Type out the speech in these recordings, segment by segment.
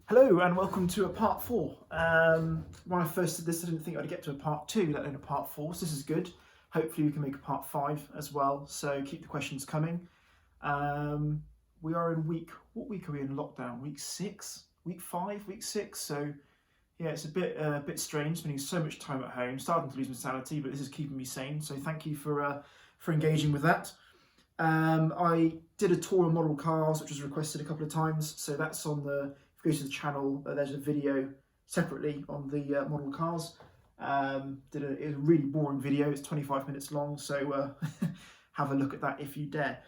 Hello and welcome to a part 4. When I first did this I didn't think I'd get to a part 2, let alone a part 4, so this is good. Hopefully we can make a part 5 as well, so keep the questions coming. We are in what week are we in lockdown? Week 6? Week 5? Week 6? So yeah, it's a bit strange, spending so much time at home, starting to lose my sanity, but this is keeping me sane, so thank you for engaging with that. I did a tour of model cars, which was requested a couple of times, so that's on the, if you go to the channel, there's a video separately on the model cars. It was a really boring video, it's 25 minutes long, so have a look at that if you dare.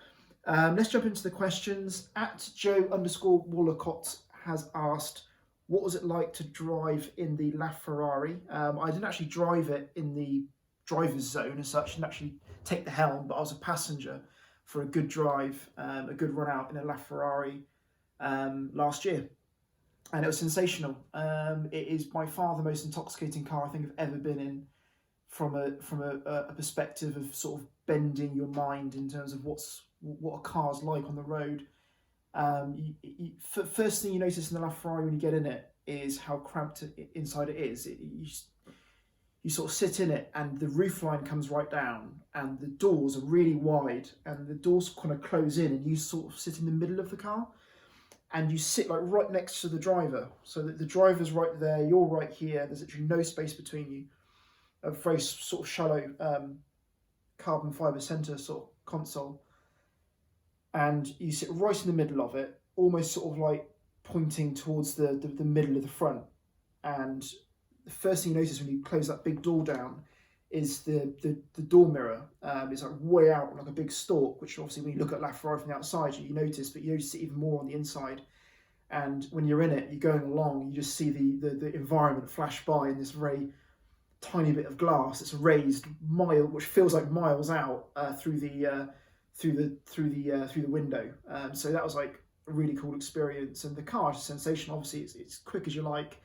Let's jump into the questions. @Joe_Wallacott has asked, what was it like to drive in the LaFerrari? I didn't actually drive it in the driver's zone as such, didn't actually take the helm, but I was a passenger for a good drive, a good run out in a LaFerrari last year, and it was sensational. It is by far the most intoxicating car I think I've ever been in, from a perspective of sort of bending your mind in terms of what a car's like on the road. First thing you notice in the LaFerrari when you get in it is how cramped inside it is. You sort of sit in it and the roofline comes right down and the doors are really wide and the doors kind of close in and you sort of sit in the middle of the car and you sit like right next to the driver, so that the driver's right there, you're right here, there's literally no space between you. A very sort of shallow carbon fibre centre sort of console, and you sit right in the middle of it, almost sort of like pointing towards the middle of the front. And the first thing you notice when you close that big door down is the door mirror. It's like way out like a big stalk, which obviously when you look at LaFerrari from the outside you notice, but you notice it even more on the inside. And when you're in it, you're going along, you just see the environment flash by in this very tiny bit of glass that's raised which feels like miles out through the window. So that was like a really cool experience, and the car is sensational. Obviously it's quick as you like.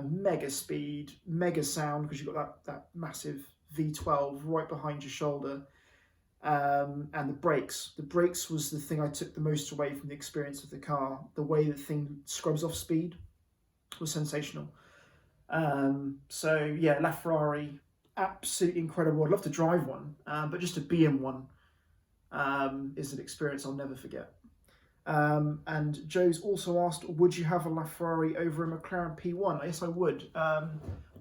Mega speed, mega sound, because you've got that massive V12 right behind your shoulder, and the brakes. The brakes was the thing I took the most away from the experience of the car. The way the thing scrubs off speed was sensational. So yeah, LaFerrari, absolutely incredible. I'd love to drive one, but just to be in one is an experience I'll never forget. And Joe's also asked, would you have a LaFerrari over a McLaren P1? Yes, I would. Not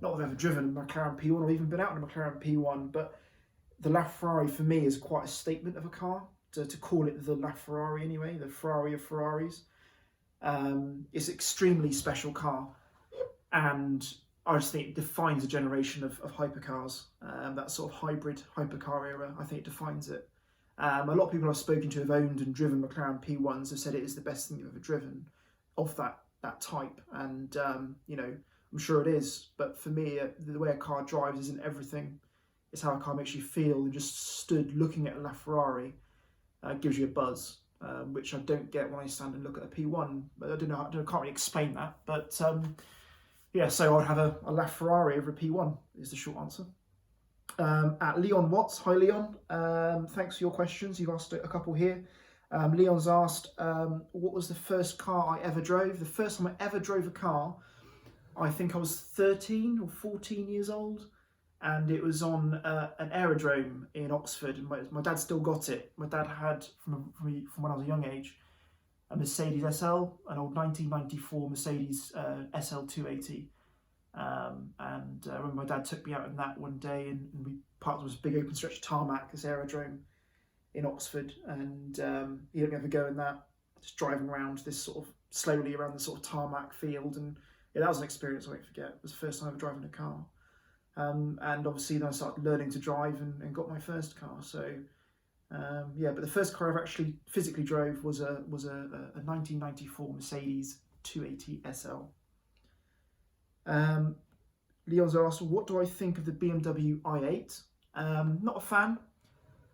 that I've ever driven a McLaren P1 or even been out in a McLaren P1, but the LaFerrari for me is quite a statement of a car, to call it the LaFerrari anyway, the Ferrari of Ferraris. It's an extremely special car, and I just think it defines a generation of hypercars. That sort of hybrid hypercar era, I think it defines it. A lot of people I've spoken to have owned and driven McLaren P1s have said it is the best thing they've ever driven of that type, and I'm sure it is, but for me the way a car drives isn't everything. It's how a car makes you feel, and just stood looking at a LaFerrari gives you a buzz, which I don't get when I stand and look at a P1. But I can't really explain that, but yeah, so I'd have a LaFerrari over a P1 is the short answer. At Leon Watts, hi Leon, thanks for your questions. You've asked a couple here. Leon's asked, what was the first car I ever drove? The first time I ever drove a car, I think I was 13 or 14 years old, and it was on an aerodrome in Oxford, and my dad still got it. My dad had, from when I was a young age, a Mercedes SL, an old 1994 Mercedes SL 280. And I remember my dad took me out in that one day, and we parked on this big open stretch of tarmac, this aerodrome in Oxford, and he let me have a go in that, just driving around this sort of slowly around the sort of tarmac field, and yeah, that was an experience I won't forget. It was the first time ever driving a car, and obviously then I started learning to drive and got my first car. So yeah, but the first car I ever actually physically drove was a 1994 Mercedes 280 SL. Leon's asked, what do I think of the BMW i8? Not a fan.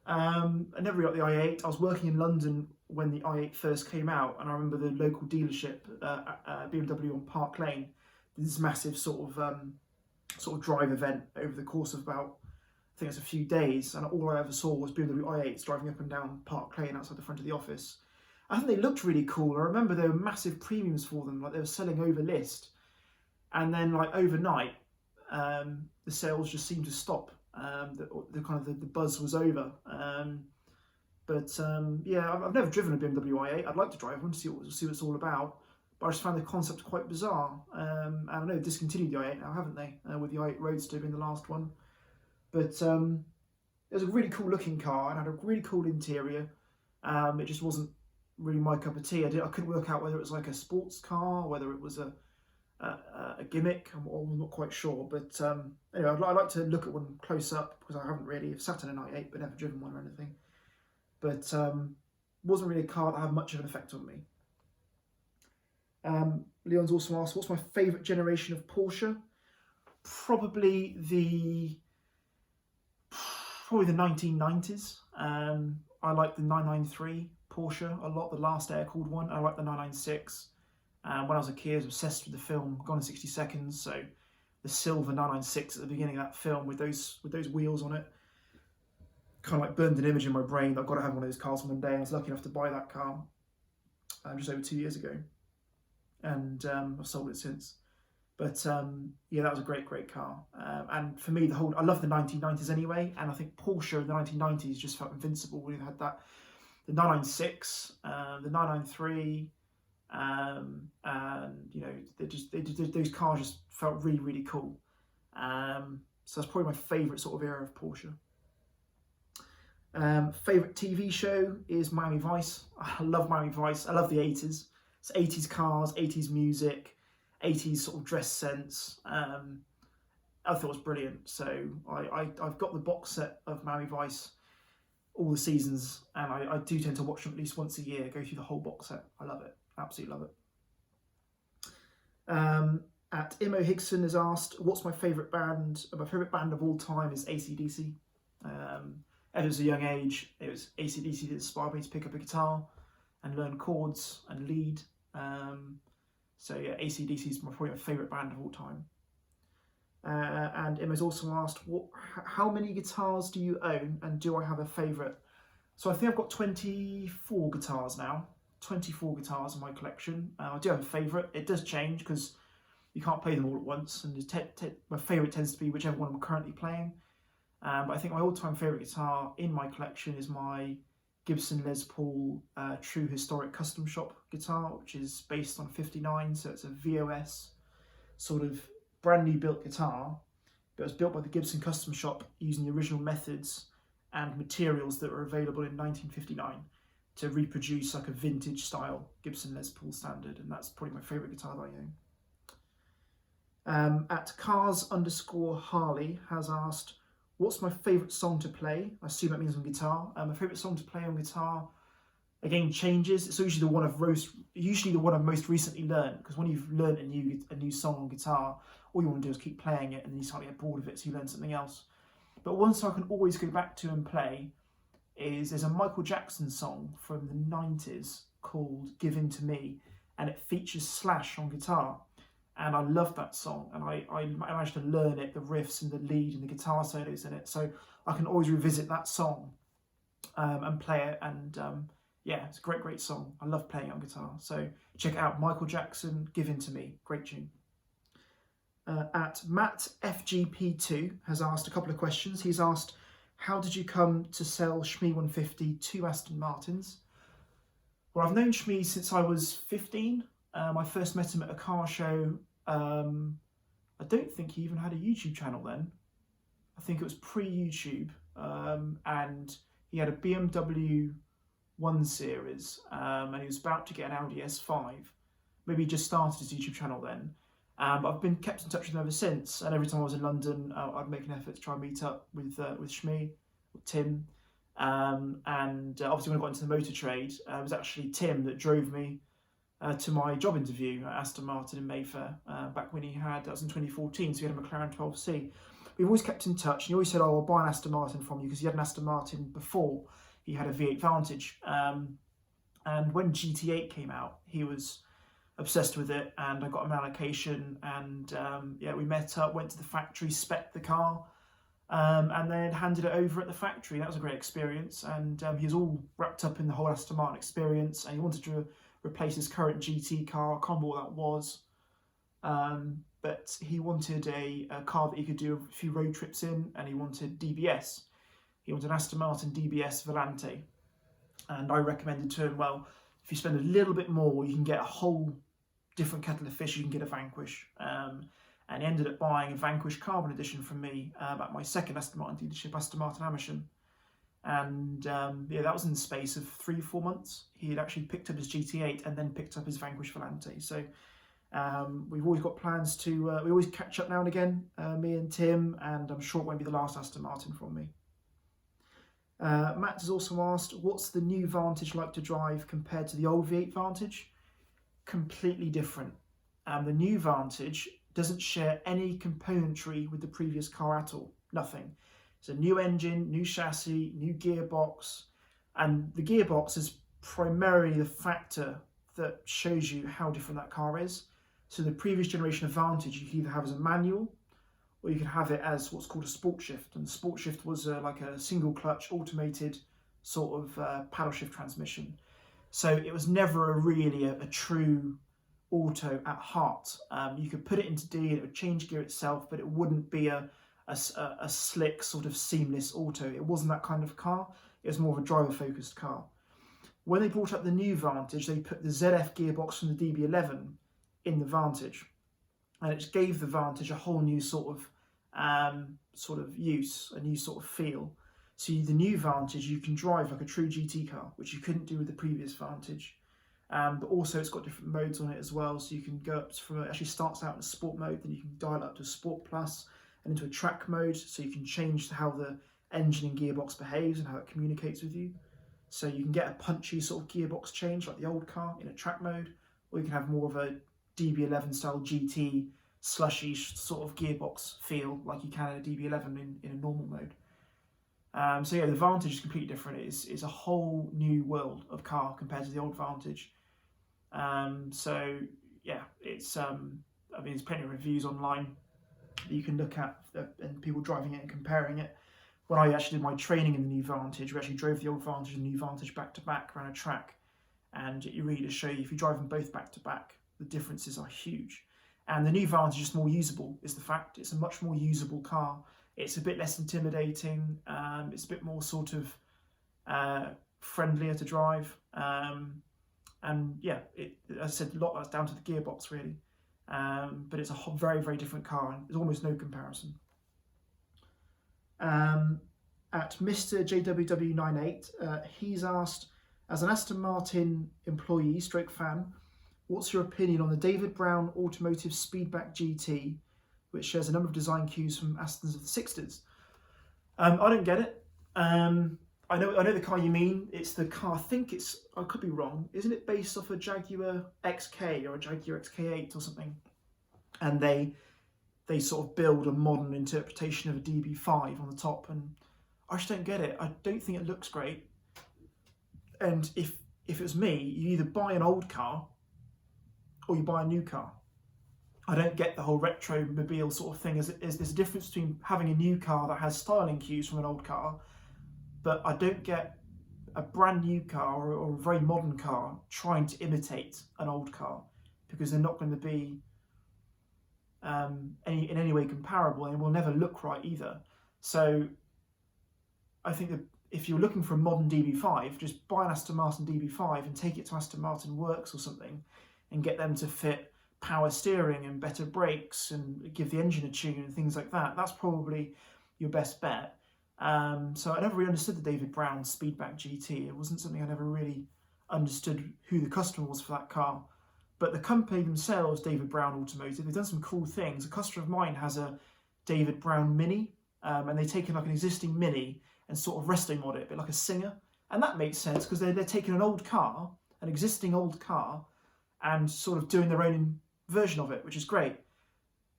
I never got the i8. I was working in London when the i8 first came out, and I remember the local dealership, BMW on Park Lane, did this massive sort of drive event over the course of about, I think it's a few days, and all I ever saw was BMW i8s driving up and down Park Lane outside the front of the office. I think they looked really cool. I remember there were massive premiums for them, like they were selling over list, and then like overnight, the sales just seemed to stop. The kind of the buzz was over. Yeah, I've never driven a BMW i8. I'd like to drive one to see what it's all about. But I just found the concept quite bizarre. And I know they've discontinued the i8 now, haven't they? With the i8 Roadster being the last one. But it was a really cool looking car and had a really cool interior. It just wasn't really my cup of tea. I couldn't work out whether it was like a sports car, whether it was a gimmick. I'm not quite sure. But anyway, I'd like to look at one close up because I haven't really sat in an i8 but never driven one or anything. But wasn't really a car that had much of an effect on me. Leon's also asked, what's my favourite generation of Porsche? Probably the 1990s. I like the 993 Porsche a lot, the last air-cooled one. I like the 996. When I was a kid, I was obsessed with the film Gone in 60 Seconds. So the silver 996 at the beginning of that film with those wheels on it, kind of like burned an image in my brain that I've got to have one of those cars one day. And I was lucky enough to buy that car just over 2 years ago, and I've sold it since. But yeah, that was a great car. And for me, I love the 1990s anyway, and I think Porsche in the 1990s just felt invincible. We had that, the 996, the 993, and you know, those cars just felt really cool. So that's probably my favourite sort of era of Porsche. Favourite TV show is Miami Vice. I love Miami Vice. I love the 80s. It's 80s cars, 80s music, 80s sort of dress sense. I thought it was brilliant. So I've got the box set of Miami Vice, all the seasons, and I do tend to watch them at least once a year, go through the whole box set. I love it. Absolutely love it. At Imo Higson has asked, what's my favourite band? My favourite band of all time is AC/DC. At a young age, it was AC/DC that inspired me to pick up a guitar and learn chords and lead. So yeah, AC/DC is probably my favourite band of all time. And Emma's also asked, how many guitars do you own, and do I have a favourite? So I think I've got 24 guitars now. 24 guitars in my collection. I do have a favourite. It does change because you can't play them all at once, and my favourite tends to be whichever one I'm currently playing. But I think my all-time favourite guitar in my collection is my Gibson Les Paul True Historic Custom Shop guitar, which is based on 59, so it's a VOS sort of brand new built guitar, but it was built by the Gibson Custom Shop using the original methods and materials that were available in 1959 to reproduce like a vintage style Gibson Les Paul standard, and that's probably my favourite guitar that I own. At Cars_Harley has asked, what's my favourite song to play? I assume that means on guitar. My favourite song to play on guitar, again, changes. It's usually the one I've most recently learned, because when you've learned a new song on guitar, all you want to do is keep playing it, and then you start to get bored of it, so you learn something else. But one song I can always go back to and play there's a Michael Jackson song from the 90s called Give In To Me, and it features Slash on guitar. And I love that song, and I managed to learn it, the riffs and the lead and the guitar solos in it, so I can always revisit that song and play it, and yeah, it's a great song. I love playing it on guitar, so check it out. Michael Jackson, Give In To Me, great tune. At Matt FGP2 has asked a couple of questions. He's asked, how did you come to sell Shmi 150 to Aston Martins? Well, I've known Shmi since I was 15. I first met him at a car show. I don't think he even had a YouTube channel then. I think it was pre-YouTube. And he had a BMW 1 Series, and he was about to get an Audi S5. Maybe he just started his YouTube channel then. But I've been kept in touch with him ever since. And every time I was in London, I'd make an effort to try and meet up with Shmi, or Tim. And obviously when I got into the motor trade, it was actually Tim that drove me to my job interview at Aston Martin in Mayfair, back when that was in 2014, so he had a McLaren 12C. We've always kept in touch, and he always said, oh, I'll buy an Aston Martin from you, because he had an Aston Martin before. He had a V8 Vantage, and when GT8 came out, he was obsessed with it, and I got him an allocation, and yeah, we met up, went to the factory, spec'd the car, and then handed it over at the factory. That was a great experience, and he was all wrapped up in the whole Aston Martin experience, and he wanted to replace his current GT car. I can't remember what that was, but he wanted a car that he could do a few road trips in, and he wanted DBS. He wanted an Aston Martin DBS Volante, and I recommended to him, well, if you spend a little bit more, you can get a whole different kettle of fish. You can get a Vanquish. And he ended up buying a Vanquish Carbon Edition from me at my second Aston Martin dealership, Aston Martin Amersham. And yeah, that was in the space of 3-4 months. He had actually picked up his GT8 and then picked up his Vanquish Volante. So we've always got plans to, we always catch up now and again, me and Tim, and I'm sure it won't be the last Aston Martin from me. Matt has also asked, what's the new Vantage like to drive compared to the old V8 Vantage? Completely different. The new Vantage doesn't share any componentry with the previous car at all. Nothing. It's a new engine, new chassis, new gearbox, and the gearbox is primarily the factor that shows you how different that car is. So the previous generation of Vantage you could either have as a manual, or you could have it as what's called a sport shift. And the sport shift was like a single clutch automated sort of paddle shift transmission. So it was never really a true auto at heart. You could put it into D and it would change gear itself, but it wouldn't be a slick sort of seamless auto. It wasn't that kind of car. It was more of a driver focused car. When they brought up the new Vantage, they put the ZF gearbox from the DB11 in the Vantage, and it gave the Vantage a whole new sort of use, a new sort of feel. So the new Vantage you can drive like a true GT car, which you couldn't do with the previous Vantage. But also it's got different modes on it as well, so you can go up from, it actually starts out in a sport mode, then you can dial up to Sport Plus and into a track mode, so you can change how the engine and gearbox behaves and how it communicates with you. So you can get a punchy sort of gearbox change like the old car in a track mode, or you can have more of a DB11 style GT slushy sort of gearbox feel like you can in a DB11 in a normal mode. So yeah, the Vantage is completely different. It's a whole new world of car compared to the old Vantage. So yeah, it's I mean, there's plenty of reviews online that you can look at and people driving it and comparing it. When I actually did my training in the new Vantage, we actually drove the old Vantage and the new Vantage back to back around a track, and it really does show you, if you drive them both back to back, the differences are huge. And the new Vantage is more usable, is the fact. It's a much more usable car. It's a bit less intimidating. It's a bit more sort of friendlier to drive. And yeah, as I said, a lot of that's down to the gearbox really. But it's a very, very different car, and there's almost no comparison. At Mr. JWW98, he's asked, as an Aston Martin employee stroke fan, what's your opinion on the David Brown Automotive Speedback GT, which shares a number of design cues from Aston's of the 60s? I don't get it. I know the car you mean. It's the car, I think it's, I could be wrong, isn't it based off a Jaguar XK or a Jaguar XK8 or something? And they sort of build a modern interpretation of a DB5 on the top, and I just don't get it. I don't think it looks great. And if it was me, you either buy an old car or you buy a new car. I don't get the whole retro-mobile sort of thing. There's a difference between having a new car that has styling cues from an old car, but I don't get a brand new car or a very modern car trying to imitate an old car, because they're not going to be in any way comparable, and will never look right either. So I think that if you're looking for a modern DB5, just buy an Aston Martin DB5 and take it to Aston Martin Works or something and get them to fit power steering and better brakes and give the engine a tune and things like that. That's probably your best bet. So I never really understood the David Brown Speedback GT. It wasn't something I never really understood who the customer was for that car. But the company themselves, David Brown Automotive, they've done some cool things. A customer of mine has a David Brown Mini, and they've taken like an existing Mini and sort of resto mod it, a bit like a Singer. And that makes sense, because they're taking an old car, an existing old car, and sort of doing their own version of it, which is great.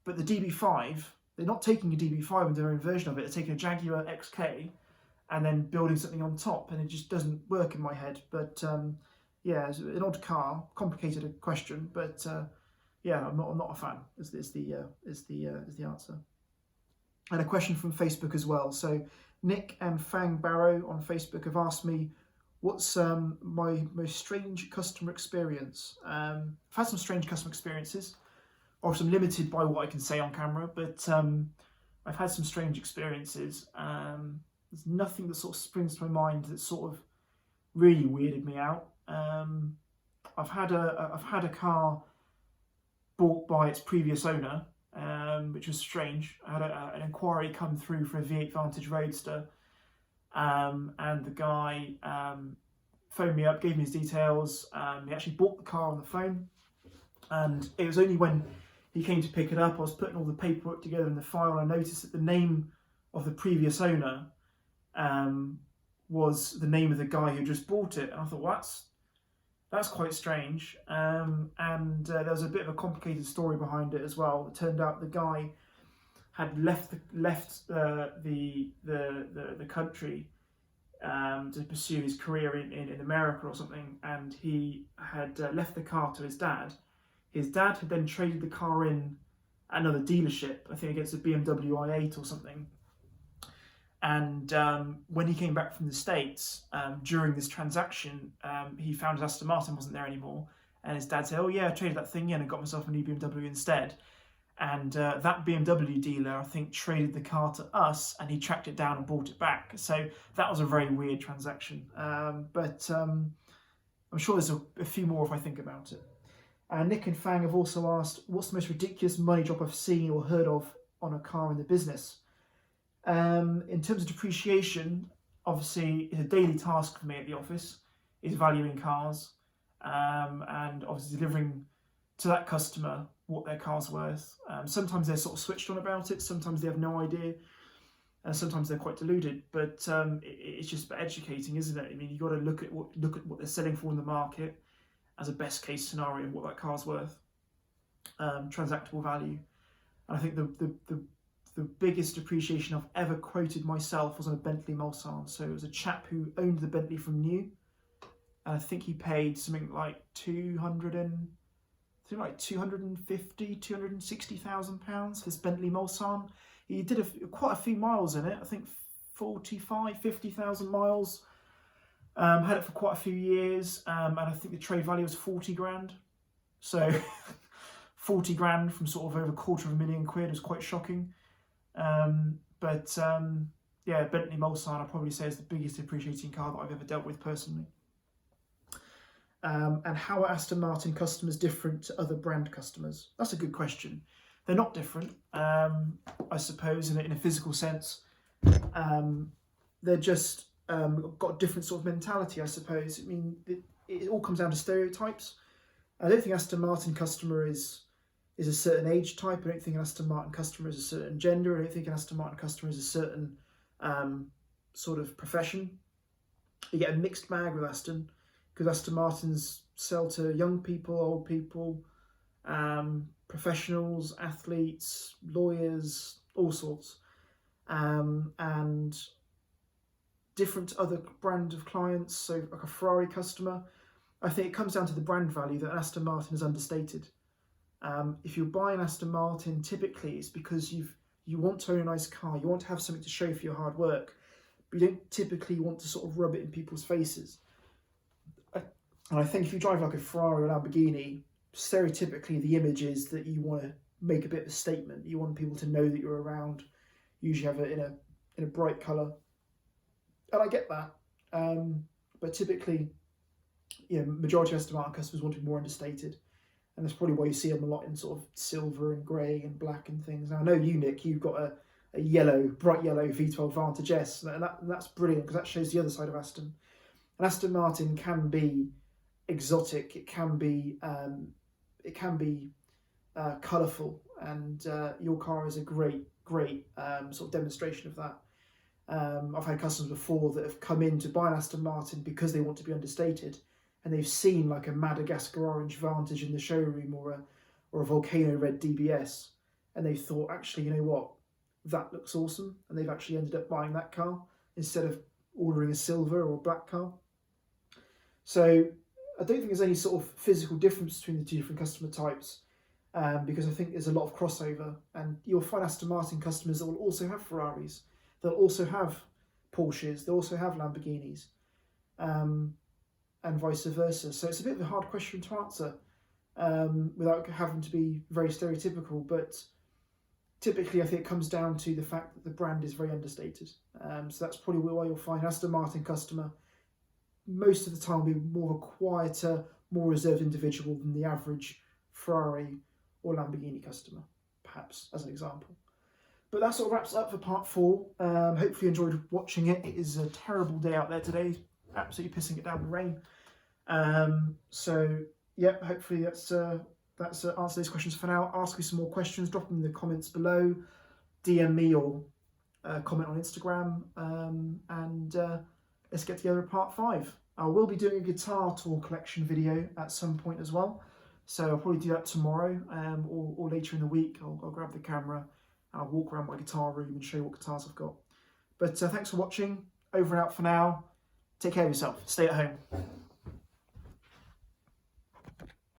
But the DB5, they're not taking a DB5 and doing their own version of it. They're taking a Jaguar XK and then building something on top, and it just doesn't work in my head. But yeah, it's an odd car, complicated question, but yeah, I'm not a fan. Is the answer. And a question from Facebook as well. So Nick and Fang Barrow on Facebook have asked me, what's my most strange customer experience? I've had some strange customer experiences. Obviously, I'm limited by what I can say on camera, but I've had some strange experiences. There's nothing that sort of springs to my mind that sort of really weirded me out. I've had a car bought by its previous owner, which was strange. I had an inquiry come through for a V8 Vantage Roadster, and the guy phoned me up, gave me his details. He actually bought the car on the phone, and it was only when he came to pick it up, I was putting all the paperwork together in the file, and I noticed that the name of the previous owner was the name of the guy who just bought it. And I thought, well, that's quite strange. And there was a bit of a complicated story behind it as well. It turned out the guy had left the country to pursue his career in America or something, and he had left the car to his dad. His dad had then traded the car in at another dealership, I think against a BMW i8 or something. And when he came back from the States, during this transaction, he found his Aston Martin wasn't there anymore. And his dad said, oh yeah, I traded that thing in and got myself a new BMW instead. And that BMW dealer, I think, traded the car to us, and he tracked it down and bought it back. So that was a very weird transaction. But I'm sure there's a few more if I think about it. Nick and Fang have also asked, what's the most ridiculous money drop I've seen or heard of on a car in the business? In terms of depreciation, obviously it's a daily task for me at the office, is valuing cars, and obviously delivering to that customer what their car's worth. Sometimes they're sort of switched on about it, sometimes they have no idea, and sometimes they're quite deluded. But it's just about educating, isn't it? I mean, you've got to look at what they're selling for in the market as a best case scenario, what that car's worth, transactable value. And I think the biggest depreciation I've ever quoted myself was on a Bentley Mulsanne. So it was a chap who owned the Bentley from new, and I think he paid something like £250,000, £260,000 for this Bentley Mulsanne. He did quite a few miles in it, I think 50,000 miles. Had it for quite a few years, and I think the trade value was 40 grand. So 40 grand from sort of over £250,000 was quite shocking. Yeah, Bentley Mulsanne I'd probably say is the biggest depreciating car that I've ever dealt with personally. And how are Aston Martin customers different to other brand customers? That's a good question. They're not different, I suppose, in a physical sense. They're just got a different sort of mentality, I suppose. I mean, it all comes down to stereotypes. I don't think Aston Martin customer is a certain age type. I don't think an Aston Martin customer is a certain gender. I don't think an Aston Martin customer is a certain sort of profession. You get a mixed bag with Aston, because Aston Martins sell to young people, old people, professionals, athletes, lawyers, all sorts. And different to other brand of clients, so like a Ferrari customer, I think it comes down to the brand value that Aston Martin is understated. If you're buying Aston Martin, typically it's because you want to own a nice car, you want to have something to show for your hard work, but you don't typically want to sort of rub it in people's faces. And I think if you drive like a Ferrari or Lamborghini, stereotypically the image is that you want to make a bit of a statement. You want people to know that you're around. You usually have it in a bright colour. And I get that, but typically, majority of Aston Martin customers want to be more understated, and that's probably why you see them a lot in sort of silver and grey and black and things. Now I know you, Nick, you've got a bright yellow V12 Vantage S, and that's brilliant because that shows the other side of Aston. And Aston Martin can be exotic, it can be colourful, and your car is a great sort of demonstration of that. I've had customers before that have come in to buy an Aston Martin because they want to be understated, and they've seen like a Madagascar orange Vantage in the showroom or a Volcano red DBS, and they thought, actually, you know what, that looks awesome, and they've actually ended up buying that car instead of ordering a silver or black car. So I don't think there's any sort of physical difference between the two different customer types. because I think there's a lot of crossover, and you'll find Aston Martin customers that will also have Ferraris, they'll also have Porsches, they'll also have Lamborghinis, and vice versa. So it's a bit of a hard question to answer without having to be very stereotypical, but typically I think it comes down to the fact that the brand is very understated. So that's probably why you'll find Aston Martin customer most of the time will be more of a quieter, more reserved individual than the average Ferrari or Lamborghini customer, perhaps, as an example. But that sort of wraps up for part 4. Hopefully you enjoyed watching it. It is a terrible day out there today, absolutely pissing it down with rain. So, yeah, hopefully that's answered these questions for now. Ask me some more questions, drop them in the comments below, DM me or comment on Instagram, and let's get together at part 5. I will be doing a guitar tour collection video at some point as well, so I'll probably do that tomorrow or later in the week. I'll grab the camera and I'll walk around my guitar room and show you what guitars I've got. But thanks for watching. Over and out for now. Take care of yourself. Stay at home.